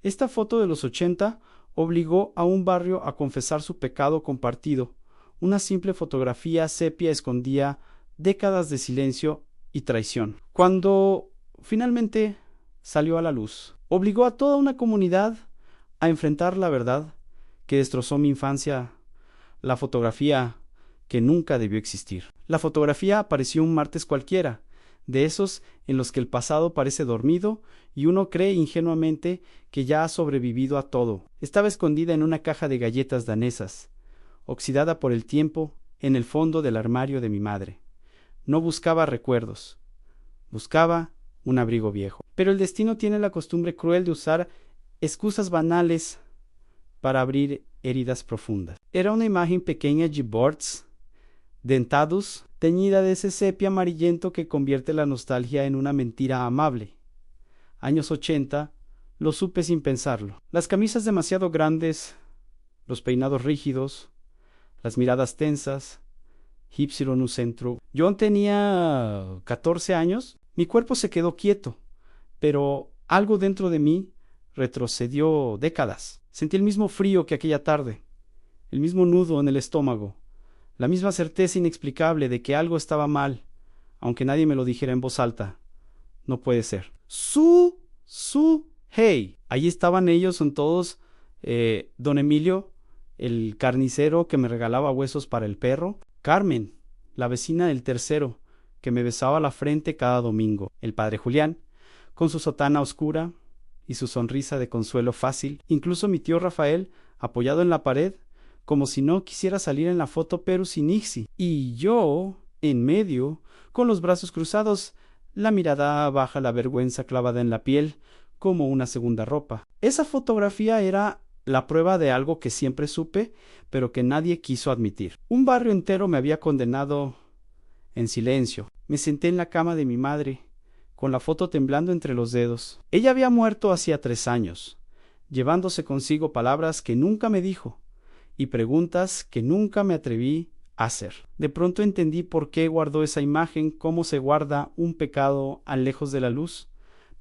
Esta foto de los 80 obligó a un barrio a confesar su pecado compartido. Una simple fotografía sepia escondía décadas de silencio y traición. Cuando finalmente salió a la luz, obligó a toda una comunidad a enfrentar la verdad que destrozó mi infancia, la fotografía que nunca debió existir. La fotografía apareció un martes cualquiera, de esos en los que el pasado parece dormido y uno cree ingenuamente que ya ha sobrevivido a todo. Estaba escondida en una caja de galletas danesas, oxidada por el tiempo, en el fondo del armario de mi madre. No buscaba recuerdos, buscaba un abrigo viejo. Pero el destino tiene la costumbre cruel de usar excusas banales para abrir heridas profundas. Era una imagen pequeña de boards, dentados, teñida de ese sepia amarillento que convierte la nostalgia en una mentira amable. Años 80, lo supe sin pensarlo. Las camisas demasiado grandes, los peinados rígidos, las miradas tensas, Hipsilon centro. Yo tenía 14 años, mi cuerpo se quedó quieto, pero algo dentro de mí retrocedió décadas. Sentí el mismo frío que aquella tarde, el mismo nudo en el estómago, la misma certeza inexplicable de que algo estaba mal, aunque nadie me lo dijera en voz alta. No puede ser. Hey. Allí estaban ellos, son todos, don Emilio, el carnicero que me regalaba huesos para el perro, Carmen, la vecina del tercero, que me besaba la frente cada domingo, el padre Julián, con su sotana oscura y su sonrisa de consuelo fácil, incluso mi tío Rafael, apoyado en la pared, como si no quisiera salir en la foto Perus y Nixie, y yo, en medio, con los brazos cruzados, la mirada baja, la vergüenza clavada en la piel, como una segunda ropa. Esa fotografía era la prueba de algo que siempre supe, pero que nadie quiso admitir. Un barrio entero me había condenado en silencio. Me senté en la cama de mi madre, con la foto temblando entre los dedos. Ella había muerto hacía 3 años, llevándose consigo palabras que nunca me dijo y preguntas que nunca me atreví a hacer. De pronto entendí por qué guardó esa imagen, cómo se guarda un pecado a lejos de la luz,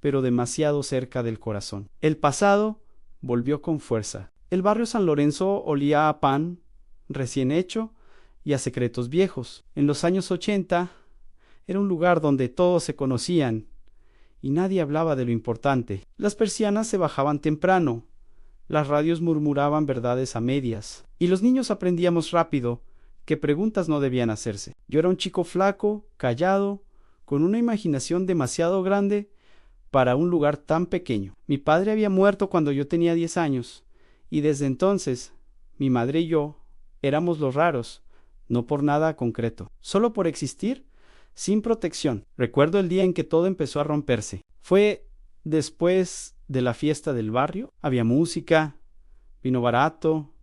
pero demasiado cerca del corazón. El pasado volvió con fuerza. El barrio San Lorenzo olía a pan recién hecho y a secretos viejos. En los años 80 era un lugar donde todos se conocían y nadie hablaba de lo importante. Las persianas se bajaban temprano, las radios murmuraban verdades a medias, y los niños aprendíamos rápido que preguntas no debían hacerse. Yo era un chico flaco, callado, con una imaginación demasiado grande para un lugar tan pequeño. Mi padre había muerto cuando yo tenía 10 años, y desde entonces mi madre y yo éramos los raros, no por nada concreto, solo por existir, sin protección. Recuerdo el día en que todo empezó a romperse. Fue después de la fiesta del barrio. Había música, vino barato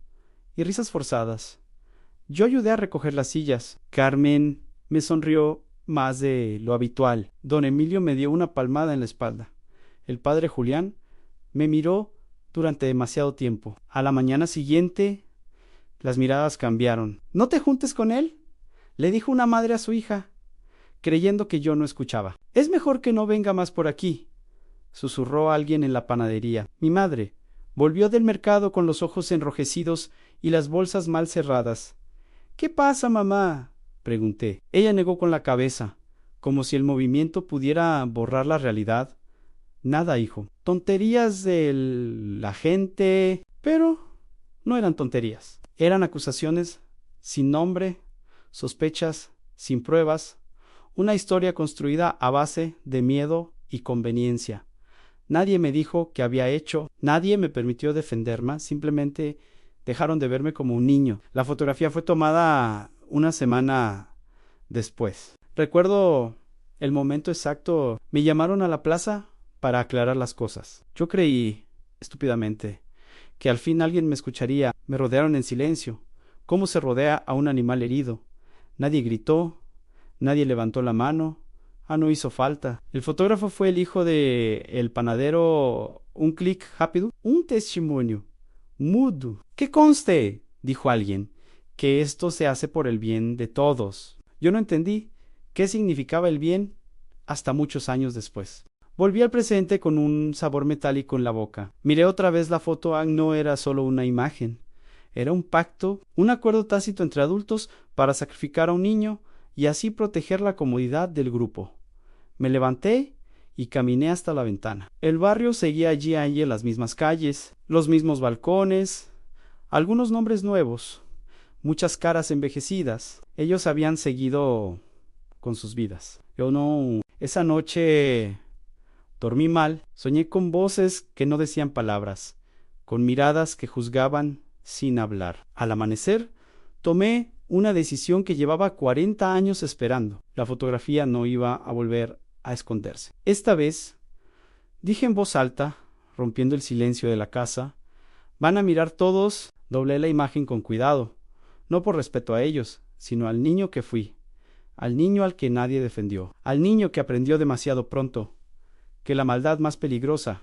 y risas forzadas. Yo ayudé a recoger las sillas. Carmen me sonrió más de lo habitual. Don Emilio me dio una palmada en la espalda. El padre Julián me miró durante demasiado tiempo. A la mañana siguiente, las miradas cambiaron. «¿No te juntes con él?», le dijo una madre a su hija, creyendo que yo no escuchaba. «Es mejor que no venga más por aquí», susurró alguien en la panadería. Mi madre volvió del mercado con los ojos enrojecidos y las bolsas mal cerradas. «¿Qué pasa, mamá?», pregunté. Ella negó con la cabeza, como si el movimiento pudiera borrar la realidad. «Nada, hijo. Tonterías de la gente». Pero no eran tonterías. Eran acusaciones sin nombre, sospechas sin pruebas, una historia construida a base de miedo y conveniencia. Nadie me dijo qué había hecho, nadie me permitió defenderme, simplemente dejaron de verme como un niño. La fotografía fue tomada una semana después. Recuerdo el momento exacto. Me llamaron a la plaza para aclarar las cosas. Yo creí, estúpidamente, que al fin alguien me escucharía. Me rodearon en silencio. ¿Cómo se rodea a un animal herido? Nadie gritó, nadie levantó la mano. No hizo falta. El fotógrafo fue el hijo de el panadero. Un clic rápido. Un testimonio mudo. «Que conste», dijo alguien, «que esto se hace por el bien de todos». Yo no entendí qué significaba el bien hasta muchos años después. Volví al presente con un sabor metálico en la boca. Miré otra vez la foto. No era solo una imagen. Era un pacto, un acuerdo tácito entre adultos para sacrificar a un niño y así proteger la comodidad del grupo. Me levanté y caminé hasta la ventana. El barrio seguía allí en las mismas calles, los mismos balcones, algunos nombres nuevos, muchas caras envejecidas. Ellos habían seguido con sus vidas. Yo no. Esa noche dormí mal, soñé con voces que no decían palabras, con miradas que juzgaban sin hablar. Al amanecer, tomé una decisión que llevaba 40 años esperando. La fotografía no iba a volver a esconderse. Esta vez, dije en voz alta, rompiendo el silencio de la casa, van a mirar todos. Doblé la imagen con cuidado, no por respeto a ellos, sino al niño que fui, al niño al que nadie defendió, al niño que aprendió demasiado pronto, que la maldad más peligrosa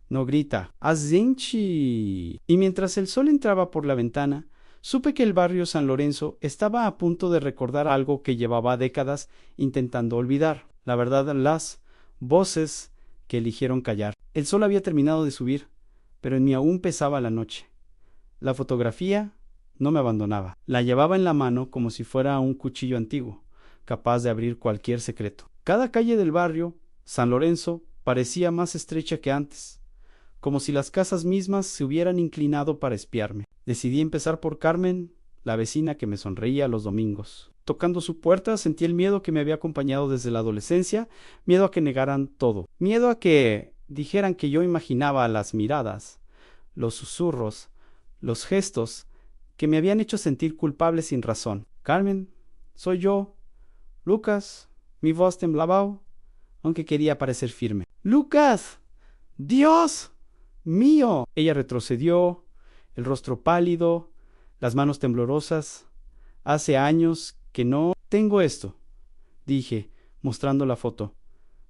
no grita ¡Azinchi! Y mientras el sol entraba por la ventana, supe que el barrio San Lorenzo estaba a punto de recordar algo que llevaba décadas intentando olvidar. La verdad, las voces que eligieron callar. El sol había terminado de subir, pero en mí aún pesaba la noche. La fotografía no me abandonaba. La llevaba en la mano como si fuera un cuchillo antiguo, capaz de abrir cualquier secreto. Cada calle del barrio San Lorenzo parecía más estrecha que antes, como si las casas mismas se hubieran inclinado para espiarme. Decidí empezar por Carmen, la vecina que me sonreía los domingos. Tocando su puerta sentí el miedo que me había acompañado desde la adolescencia, miedo a que negaran todo, miedo a que dijeran que yo imaginaba las miradas, los susurros, los gestos que me habían hecho sentir culpable sin razón. Carmen, soy yo. Lucas, mi voz temblaba, aunque quería parecer firme. Lucas, Dios mío. Ella retrocedió, el rostro pálido, las manos temblorosas. Hace años que no tengo esto, dije, mostrando la foto.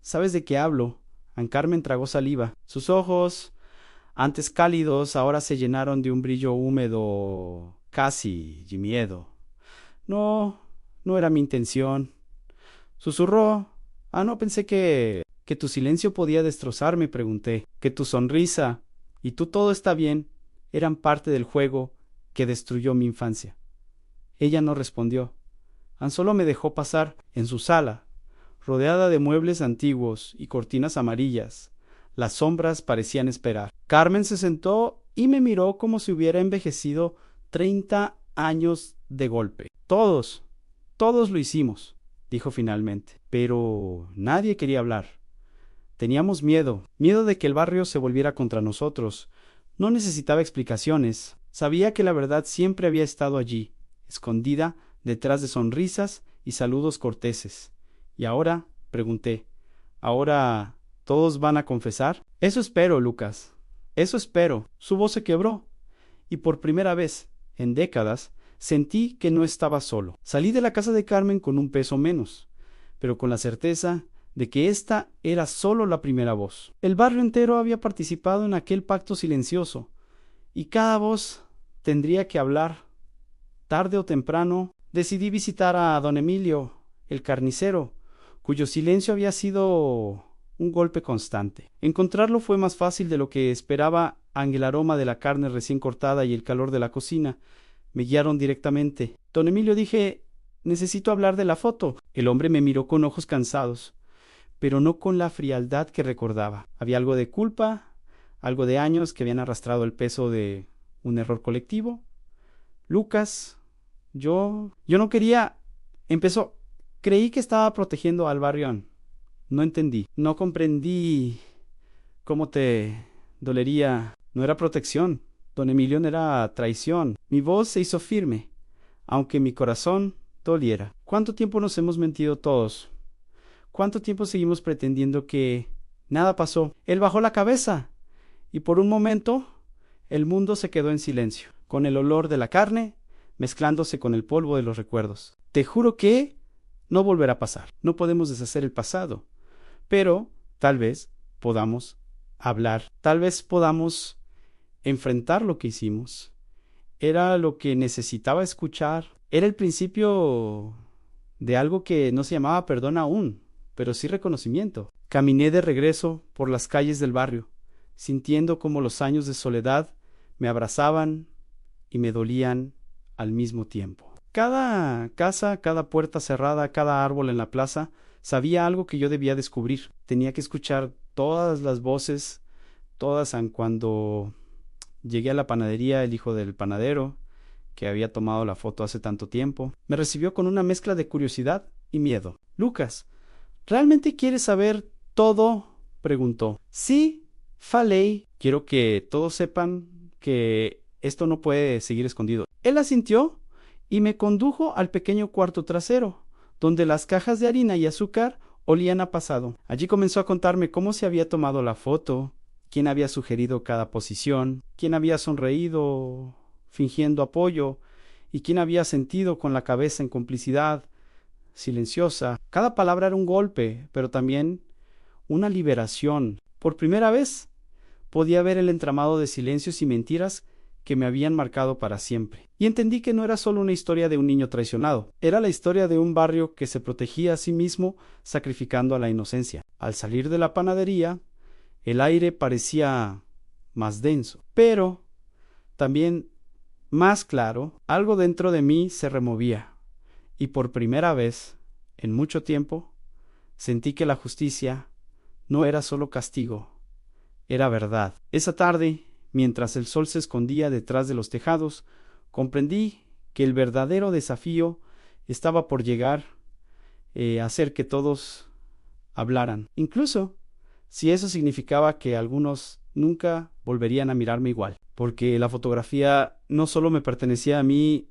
¿Sabes de qué hablo? Carmen tragó saliva. Sus ojos, antes cálidos, ahora se llenaron de un brillo húmedo, casi de miedo. No, no era mi intención. Susurró. No pensé que tu silencio podía destrozarme, pregunté. Que tu sonrisa y tú todo está bien eran parte del juego que destruyó mi infancia. Ella no respondió. Solo me dejó pasar en su sala, rodeada de muebles antiguos y cortinas amarillas. Las sombras parecían esperar. Carmen se sentó y me miró como si hubiera envejecido 30 años de golpe. Todos lo hicimos, dijo finalmente. Pero nadie quería hablar. Teníamos miedo de que el barrio se volviera contra nosotros. No necesitaba explicaciones. Sabía que la verdad siempre había estado allí, escondida detrás de sonrisas y saludos corteses. Y ahora, pregunté, ¿ahora todos van a confesar? Eso espero, Lucas. Eso espero. Su voz se quebró. Y por primera vez, en décadas, sentí que no estaba solo. Salí de la casa de Carmen con un peso menos, pero con la certeza de que esta era solo la primera voz. El barrio entero había participado en aquel pacto silencioso, y cada voz tendría que hablar. Tarde o temprano, decidí visitar a don Emilio, el carnicero, cuyo silencio había sido un golpe constante. Encontrarlo fue más fácil de lo que esperaba. El aroma de la carne recién cortada y el calor de la cocina me guiaron directamente. Don Emilio, dije, necesito hablar de la foto. El hombre me miró con ojos cansados, pero no con la frialdad que recordaba. Había algo de culpa, algo de años que habían arrastrado el peso de un error colectivo. Lucas, yo no quería. Empezó. Creí que estaba protegiendo al barrio. No entendí. No comprendí cómo te dolería. No era protección. Don Emilio, era traición. Mi voz se hizo firme, aunque mi corazón doliera. ¿Cuánto tiempo nos hemos mentido todos? ¿Cuánto tiempo seguimos pretendiendo que nada pasó? Él bajó la cabeza y por un momento el mundo se quedó en silencio, con el olor de la carne mezclándose con el polvo de los recuerdos. Te juro que no volverá a pasar. No podemos deshacer el pasado, pero tal vez podamos hablar, tal vez podamos enfrentar lo que hicimos. Era lo que necesitaba escuchar. Era el principio de algo que no se llamaba perdón aún, pero sí reconocimiento. Caminé de regreso por las calles del barrio, sintiendo como los años de soledad me abrazaban y me dolían al mismo tiempo. Cada casa, cada puerta cerrada, cada árbol en la plaza, sabía algo que yo debía descubrir. Tenía que escuchar todas las voces, todas, aun cuando llegué a la panadería, el hijo del panadero, que había tomado la foto hace tanto tiempo, me recibió con una mezcla de curiosidad y miedo. Lucas, ¿realmente quieres saber todo? Preguntó. Sí, falei. Quiero que todos sepan que esto no puede seguir escondido. Él asintió y me condujo al pequeño cuarto trasero, donde las cajas de harina y azúcar olían a pasado. Allí comenzó a contarme cómo se había tomado la foto, quién había sugerido cada posición, quién había sonreído fingiendo apoyo y quién había sentido con la cabeza en complicidad silenciosa. Cada palabra era un golpe, pero también una liberación. Por primera vez podía ver el entramado de silencios y mentiras que me habían marcado para siempre. Y entendí que no era solo una historia de un niño traicionado, era la historia de un barrio que se protegía a sí mismo sacrificando a la inocencia. Al salir de la panadería, el aire parecía más denso, pero también más claro. Algo dentro de mí se removía, y por primera vez en mucho tiempo sentí que la justicia no era solo castigo, era verdad. Esa tarde, mientras el sol se escondía detrás de los tejados, comprendí que el verdadero desafío estaba por llegar, a hacer que todos hablaran, incluso si eso significaba que algunos nunca volverían a mirarme igual, porque la fotografía no solo me pertenecía a mí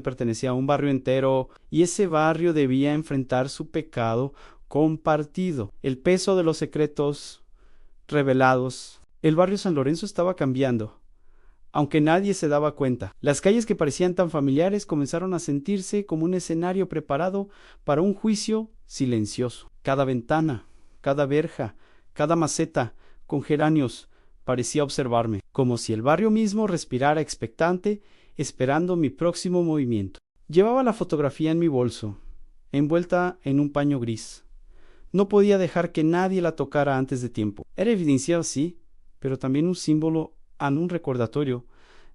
pertenecía a un barrio entero, y ese barrio debía enfrentar su pecado compartido, el peso de los secretos revelados. El barrio San Lorenzo estaba cambiando, aunque nadie se daba cuenta. Las calles que parecían tan familiares comenzaron a sentirse como un escenario preparado para un juicio silencioso. Cada ventana, cada verja, cada maceta con geranios parecía observarme, como si el barrio mismo respirara expectante, esperando mi próximo movimiento. Llevaba la fotografía en mi bolso, envuelta en un paño gris. No podía dejar que nadie la tocara antes de tiempo. Era evidencia, sí, pero también un símbolo, un recordatorio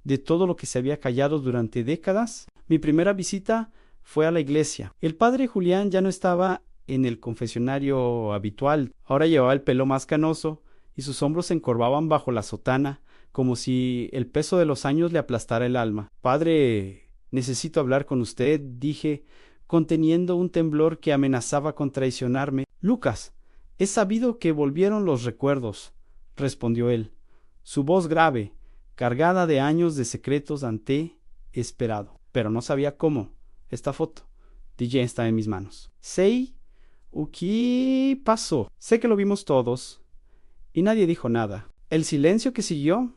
de todo lo que se había callado durante décadas. Mi primera visita fue a la iglesia. El padre Julián ya no estaba en el confesionario habitual. Ahora llevaba el pelo más canoso y sus hombros se encorvaban bajo la sotana, como si el peso de los años le aplastara el alma. Padre, necesito hablar con usted, dije, conteniendo un temblor que amenazaba con traicionarme. Lucas, he sabido que volvieron los recuerdos, respondió él, su voz grave, cargada de años de secretos esperado. Pero no sabía cómo. Esta foto. DJ está en mis manos. Sei o que pasó. Sé que lo vimos todos, y nadie dijo nada. El silencio que siguió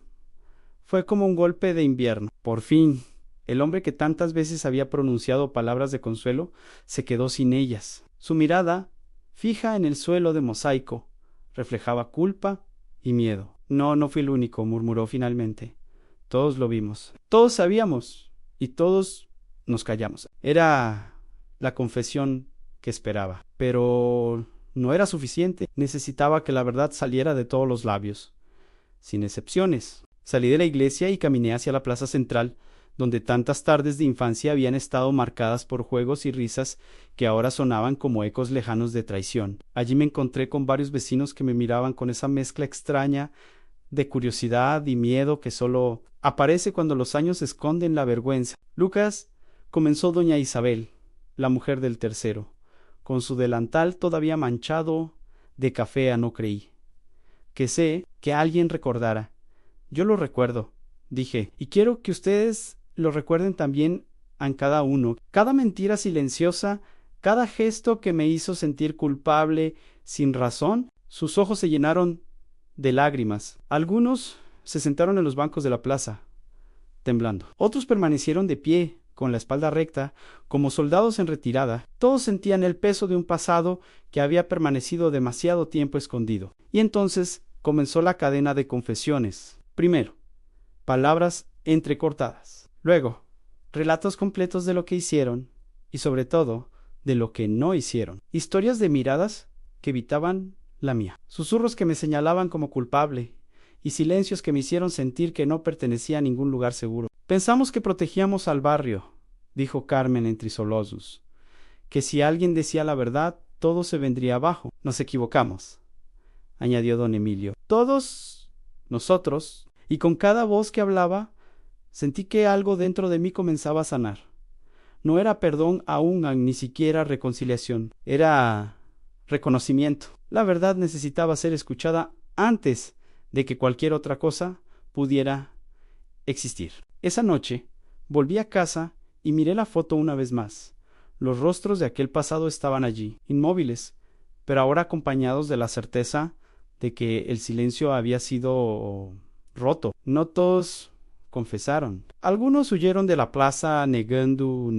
fue como un golpe de invierno. Por fin, el hombre que tantas veces había pronunciado palabras de consuelo se quedó sin ellas. Su mirada, fija en el suelo de mosaico, reflejaba culpa y miedo. No fui el único, murmuró finalmente. Todos lo vimos. Todos sabíamos, y todos nos callamos. Era la confesión que esperaba, pero no era suficiente. Necesitaba que la verdad saliera de todos los labios, sin excepciones. Salí de la iglesia y caminé hacia la plaza central, donde tantas tardes de infancia habían estado marcadas por juegos y risas que ahora sonaban como ecos lejanos de traición. Allí me encontré con varios vecinos que me miraban con esa mezcla extraña de curiosidad y miedo que solo aparece cuando los años esconden la vergüenza. Lucas, comenzó doña Isabel, la mujer del tercero, con su delantal todavía manchado de café. No creí que sé que alguien recordara. Yo lo recuerdo, dije, y quiero que ustedes lo recuerden también a cada uno. Cada mentira silenciosa, cada gesto que me hizo sentir culpable sin razón. Sus ojos se llenaron de lágrimas. Algunos se sentaron en los bancos de la plaza, temblando. Otros permanecieron de pie, con la espalda recta, como soldados en retirada. Todos sentían el peso de un pasado que había permanecido demasiado tiempo escondido. Y entonces comenzó la cadena de confesiones. Primero, palabras entrecortadas. Luego, relatos completos de lo que hicieron y, sobre todo, de lo que no hicieron. Historias de miradas que evitaban la mía. Susurros que me señalaban como culpable y silencios que me hicieron sentir que no pertenecía a ningún lugar seguro. Pensamos que protegíamos al barrio, dijo Carmen entre sollozos, que si alguien decía la verdad, todo se vendría abajo. Nos equivocamos, añadió don Emilio. Todos nosotros, y con cada voz que hablaba, sentí que algo dentro de mí comenzaba a sanar. No era perdón aún, ni siquiera reconciliación, era reconocimiento. La verdad necesitaba ser escuchada antes de que cualquier otra cosa pudiera existir. Esa noche volví a casa y miré la foto una vez más. Los rostros de aquel pasado estaban allí, inmóviles, pero ahora acompañados de la certeza de que el silencio había sido roto. No todos confesaron. Algunos huyeron de la plaza negando,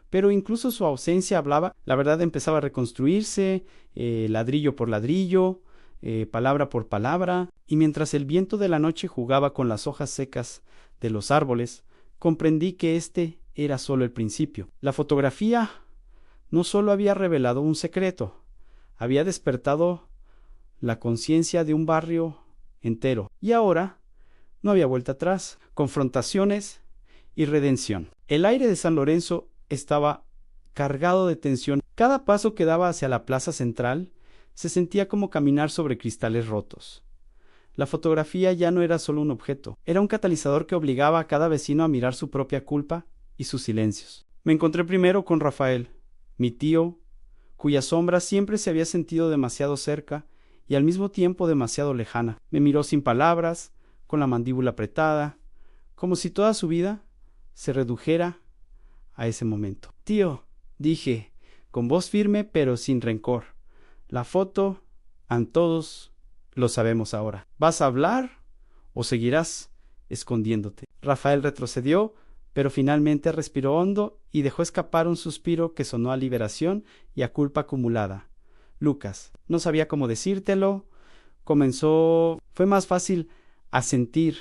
pero incluso su ausencia hablaba. La verdad empezaba a reconstruirse, ladrillo por ladrillo, palabra por palabra, y mientras el viento de la noche jugaba con las hojas secas de los árboles, comprendí que este era solo el principio. La fotografía no solo había revelado un secreto, había despertado la conciencia de un barrio entero, y ahora no había vuelta atrás, confrontaciones y redención. El aire de San Lorenzo estaba cargado de tensión. Cada paso que daba hacia la plaza central se sentía como caminar sobre cristales rotos. La fotografía ya no era solo un objeto, era un catalizador que obligaba a cada vecino a mirar su propia culpa y sus silencios. Me encontré primero con Rafael, mi tío, cuya sombra siempre se había sentido demasiado cerca y al mismo tiempo demasiado lejana. Me miró sin palabras, con la mandíbula apretada, como si toda su vida se redujera a ese momento. Tío, dije, con voz firme pero sin rencor, la foto, a todos lo sabemos ahora. ¿Vas a hablar o seguirás escondiéndote? Rafael retrocedió, pero finalmente respiró hondo y dejó escapar un suspiro que sonó a liberación y a culpa acumulada. Lucas, no sabía cómo decírtelo. Fue más fácil asentir,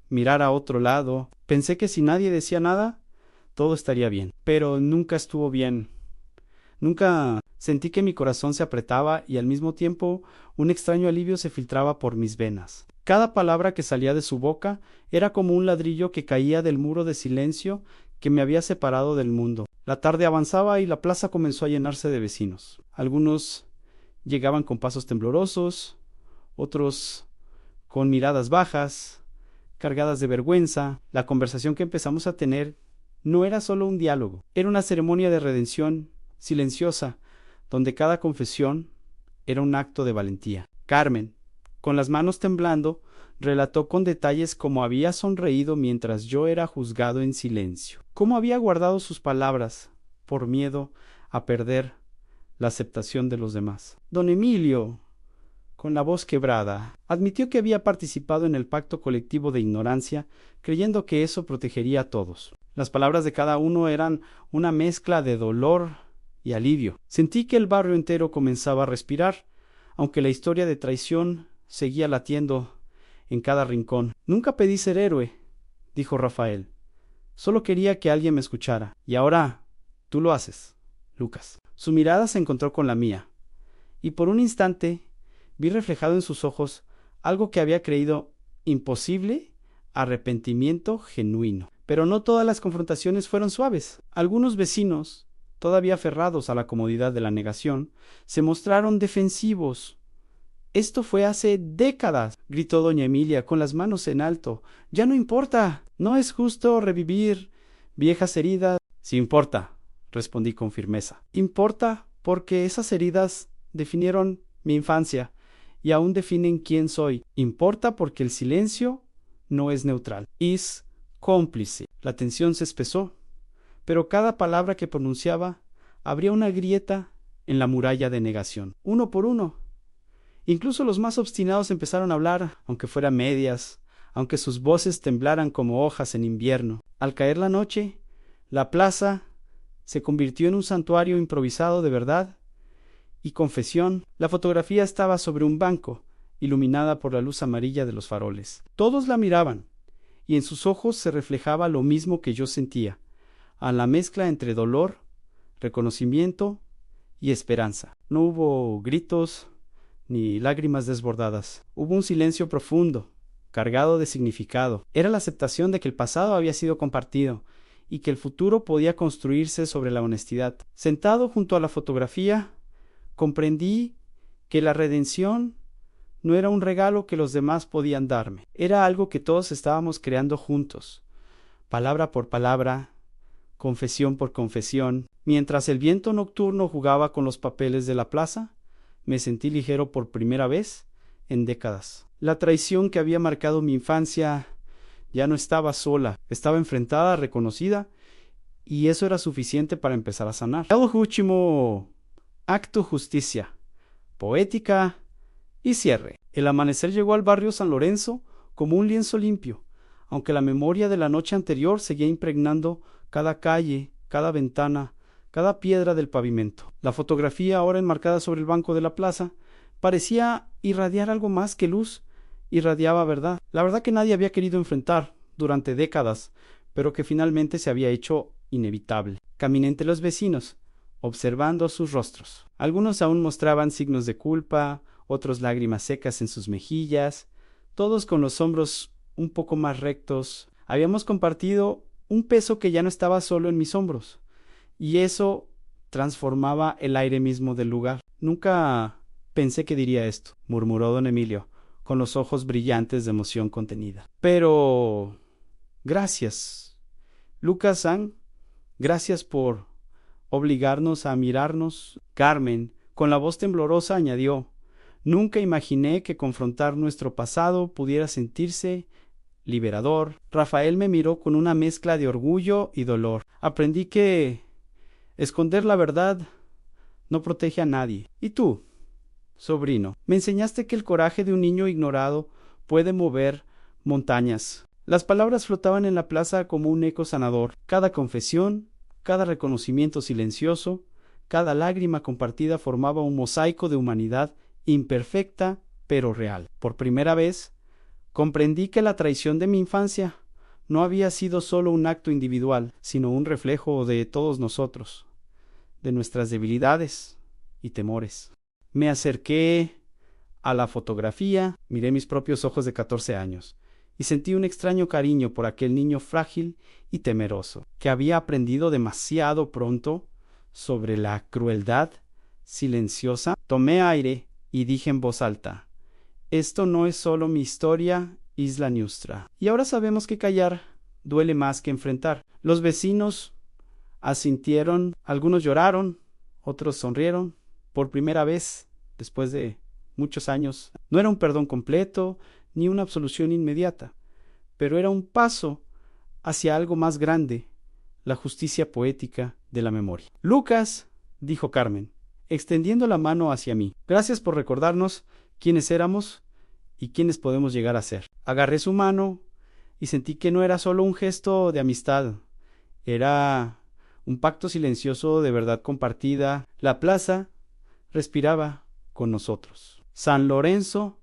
mirar a otro lado. Pensé que si nadie decía nada, todo estaría bien. Pero nunca estuvo bien. Nunca sentí que mi corazón se apretaba y al mismo tiempo un extraño alivio se filtraba por mis venas. Cada palabra que salía de su boca era como un ladrillo que caía del muro de silencio que me había separado del mundo. La tarde avanzaba y la plaza comenzó a llenarse de vecinos. Algunos llegaban con pasos temblorosos, otros con miradas bajas, cargadas de vergüenza. La conversación que empezamos a tener no era solo un diálogo, era una ceremonia de redención silenciosa, donde cada confesión era un acto de valentía. Carmen, con las manos temblando, relató con detalles cómo había sonreído mientras yo era juzgado en silencio, cómo había guardado sus palabras por miedo a perder la aceptación de los demás. Don Emilio, con la voz quebrada, admitió que había participado en el pacto colectivo de ignorancia, creyendo que eso protegería a todos. Las palabras de cada uno eran una mezcla de dolor y alivio. Sentí que el barrio entero comenzaba a respirar, aunque la historia de traición seguía latiendo en cada rincón. Nunca pedí ser héroe, dijo Rafael. Solo quería que alguien me escuchara. Y ahora tú lo haces, Lucas. Su mirada se encontró con la mía, y por un instante vi reflejado en sus ojos algo que había creído imposible: arrepentimiento genuino. Pero no todas las confrontaciones fueron suaves. Algunos vecinos, todavía aferrados a la comodidad de la negación, se mostraron defensivos. Esto fue hace décadas, gritó doña Emilia con las manos en alto. Ya no importa, no es justo revivir viejas heridas. Sí importa, respondí con firmeza. Importa porque esas heridas definieron mi infancia y aún definen quién soy. Importa porque el silencio no es neutral, es cómplice. La tensión se espesó, pero cada palabra que pronunciaba abría una grieta en la muralla de negación. Uno por uno. Incluso los más obstinados empezaron a hablar, aunque fuera medias, aunque sus voces temblaran como hojas en invierno. Al caer la noche, la plaza se convirtió en un santuario improvisado de verdad y confesión. La fotografía estaba sobre un banco, iluminada por la luz amarilla de los faroles. Todos la miraban, y en sus ojos se reflejaba lo mismo que yo sentía, a la mezcla entre dolor, reconocimiento y esperanza. No hubo gritos ni lágrimas desbordadas. Hubo un silencio profundo, cargado de significado. Era la aceptación de que el pasado había sido compartido y que el futuro podía construirse sobre la honestidad. Sentado junto a la fotografía, comprendí que la redención no era un regalo que los demás podían darme. Era algo que todos estábamos creando juntos, palabra por palabra, confesión por confesión. Mientras el viento nocturno jugaba con los papeles de la plaza, me sentí ligero por primera vez en décadas. La traición que había marcado mi infancia ya no estaba sola, estaba enfrentada, reconocida, y eso era suficiente para empezar a sanar. El último acto justicia, poética y cierre. El amanecer llegó al barrio San Lorenzo como un lienzo limpio, aunque la memoria de la noche anterior seguía impregnando cada calle, cada ventana, cada piedra del pavimento. La fotografía, ahora enmarcada sobre el banco de la plaza, parecía irradiar algo más que luz, irradiaba verdad. La verdad que nadie había querido enfrentar durante décadas, pero que finalmente se había hecho inevitable. Caminé entre los vecinos, observando sus rostros. Algunos aún mostraban signos de culpa, otros lágrimas secas en sus mejillas, todos con los hombros un poco más rectos. Habíamos compartido un peso que ya no estaba solo en mis hombros, y eso transformaba el aire mismo del lugar. Nunca pensé que diría esto, murmuró don Emilio, con los ojos brillantes de emoción contenida. Pero gracias, Lucas-san, gracias por obligarnos a mirarnos. Carmen, con la voz temblorosa, añadió: nunca imaginé que confrontar nuestro pasado pudiera sentirse liberador. Rafael me miró con una mezcla de orgullo y dolor. Aprendí que esconder la verdad no protege a nadie. ¿Y tú, sobrino? Me enseñaste que el coraje de un niño ignorado puede mover montañas. Las palabras flotaban en la plaza como un eco sanador. Cada confesión, cada reconocimiento silencioso, cada lágrima compartida formaba un mosaico de humanidad imperfecta pero real. Por primera vez, comprendí que la traición de mi infancia no había sido solo un acto individual, sino un reflejo de todos nosotros, de nuestras debilidades y temores. Me acerqué a la fotografía, miré mis propios ojos de 14 años y sentí un extraño cariño por aquel niño frágil y temeroso, que había aprendido demasiado pronto sobre la crueldad silenciosa. Tomé aire y dije en voz alta: esto no es solo mi historia, Isla Nustra. Y ahora sabemos que callar duele más que enfrentar. Los vecinos asintieron, algunos lloraron, otros sonrieron. Por primera vez, después de muchos años, no era un perdón completo, ni una absolución inmediata, pero era un paso hacia algo más grande, la justicia poética de la memoria. Lucas, dijo Carmen, extendiendo la mano hacia mí, gracias por recordarnos quiénes éramos y quiénes podemos llegar a ser. Agarré su mano y sentí que no era solo un gesto de amistad, era un pacto silencioso de verdad compartida. La plaza respiraba con nosotros. San Lorenzo,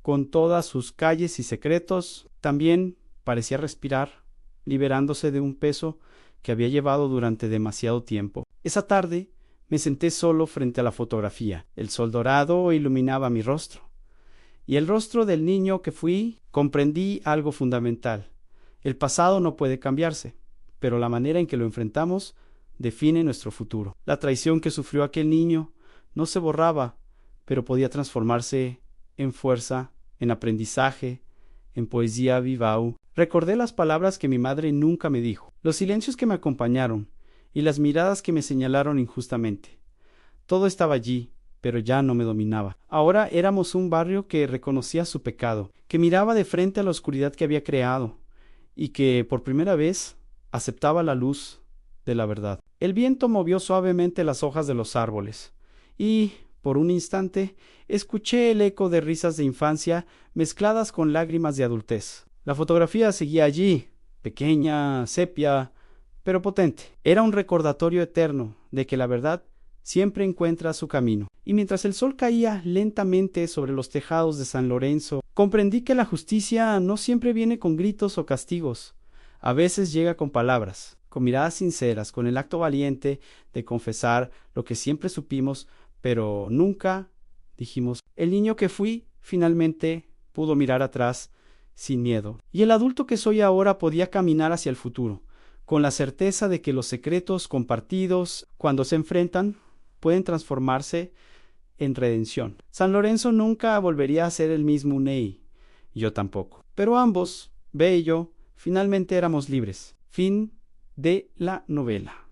con todas sus calles y secretos, también parecía respirar, liberándose de un peso que había llevado durante demasiado tiempo. Esa tarde me senté solo frente a la fotografía. El sol dorado iluminaba mi rostro, y el rostro del niño que fui. Comprendí algo fundamental. El pasado no puede cambiarse, pero la manera en que lo enfrentamos define nuestro futuro. La traición que sufrió aquel niño no se borraba, pero podía transformarse en fuerza, en aprendizaje, en poesía vivau. Recordé las palabras que mi madre nunca me dijo, los silencios que me acompañaron y las miradas que me señalaron injustamente. Todo estaba allí, pero ya no me dominaba. Ahora éramos un barrio que reconocía su pecado, que miraba de frente a la oscuridad que había creado y que, por primera vez, aceptaba la luz de la verdad. El viento movió suavemente las hojas de los árboles y, por un instante, escuché el eco de risas de infancia mezcladas con lágrimas de adultez. La fotografía seguía allí, pequeña, sepia, pero potente. Era un recordatorio eterno de que la verdad siempre encuentra su camino. Y mientras el sol caía lentamente sobre los tejados de San Lorenzo, comprendí que la justicia no siempre viene con gritos o castigos. A veces llega con palabras, con miradas sinceras, con el acto valiente de confesar lo que siempre supimos, pero nunca dijimos. El niño que fui finalmente pudo mirar atrás sin miedo, y el adulto que soy ahora podía caminar hacia el futuro, con la certeza de que los secretos compartidos, cuando se enfrentan, pueden transformarse en redención. San Lorenzo nunca volvería a ser el mismo Unei, yo tampoco. Pero ambos, Ve y yo, finalmente éramos libres. Fin de la novela.